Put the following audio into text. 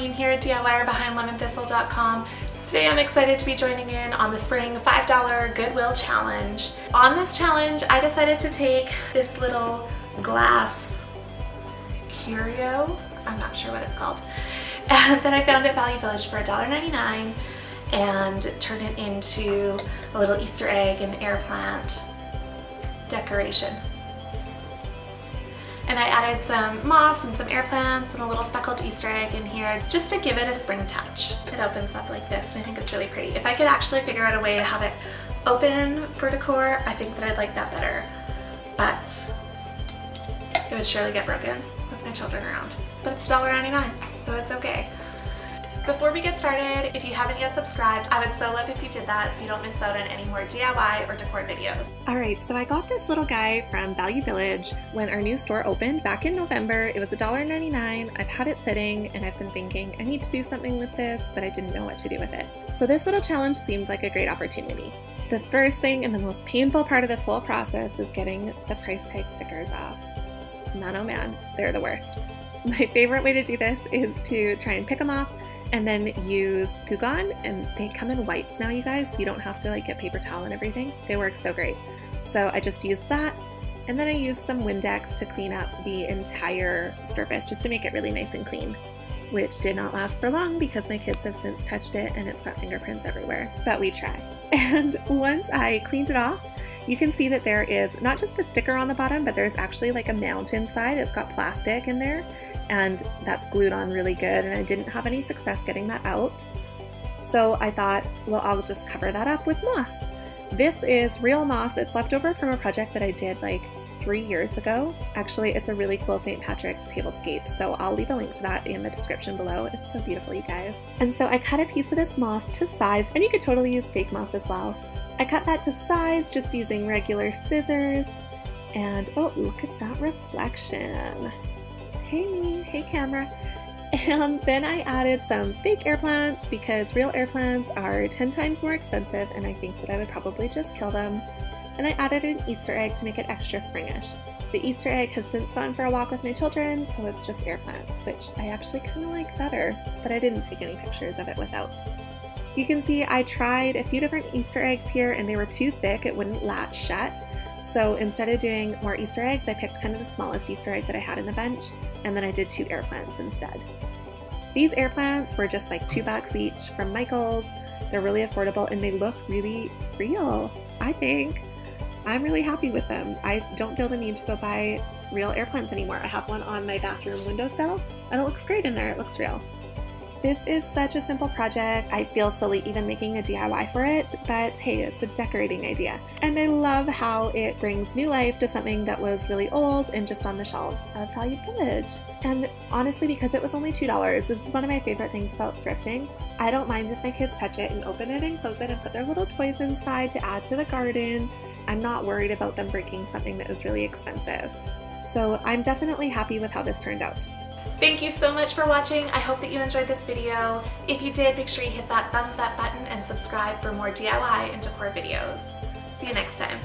Colleen here, DIYer behind LemonThistle.com. Today I'm excited to be joining in on the spring $5 Goodwill challenge. On this challenge, I decided to take this little glass curio, I'm not sure what it's called, that I found at Value Village for $1.99 and turn it into a little Easter egg and air plant decoration. And I added some moss and some air plants and a little speckled Easter egg in here just to give it a spring touch. It opens up like this and I think it's really pretty. If I could actually figure out a way to have it open for decor, I think that I'd like that better. But it would surely get broken with my children around. But it's $1.99, so it's okay. Before we get started, if you haven't yet subscribed, I would so love if you did that so you don't miss out on any more DIY or decor videos. Alright, so I got this little guy from Value Village when our new store opened back in November. It was $1.99. I've had it sitting and I've been thinking I need to do something with this, but I didn't know what to do with it. So this little challenge seemed like a great opportunity. The first thing and the most painful part of this whole process is getting the price tag stickers off. Man, oh man, they're the worst. My favorite way to do this is to try and pick them off and then use Goo Gone, and they come in wipes now, you guys, so you don't have to like get paper towel and everything. They work so great. So I just used that, and then I used some Windex to clean up the entire surface just to make it really nice and clean, which did not last for long because my kids have since touched it and it's got fingerprints everywhere, but we try. And once I cleaned it off, you can see that there is not just a sticker on the bottom, but there's actually like a mount inside. It's got plastic in there, and that's glued on really good, and I didn't have any success getting that out. So I thought, well, I'll just cover that up with moss. This is real moss. It's left over from a project that I did like 3 years ago. Actually, it's a really cool St. Patrick's tablescape, so I'll leave a link to that in the description below. It's so beautiful, you guys. And so I cut a piece of this moss to size, and you could totally use fake moss as well. I cut that to size just using regular scissors, and oh, look at that reflection. Hey me, hey camera. And then I added some fake air plants because real air plants are 10 times more expensive, and I think that I would probably just kill them. And I added an Easter egg to make it extra springish. The Easter egg has since gone for a walk with my children, so it's just air plants, which I actually kind of like better, but I didn't take any pictures of it without. You can see I tried a few different Easter eggs here and they were too thick, it wouldn't latch shut. So instead of doing more Easter eggs, I picked kind of the smallest Easter egg that I had in the bench, and then I did 2 air plants instead. These air plants were just like $2 each from Michael's. They're really affordable and they look really real, I think. I'm really happy with them. I don't feel the need to go buy real air plants anymore. I have one on my bathroom windowsill and it looks great in there, it looks real. This is such a simple project. I feel silly even making a DIY for it, but hey, it's a decorating idea. And I love how it brings new life to something that was really old and just on the shelves of Value Village. And honestly, because it was only $2, this is one of my favorite things about thrifting. I don't mind if my kids touch it and open it and close it and put their little toys inside to add to the garden. I'm not worried about them breaking something that was really expensive. So I'm definitely happy with how this turned out. Thank you so much for watching. I hope that you enjoyed this video. If you did, make sure you hit that thumbs up button and subscribe for more DIY and decor videos. See you next time.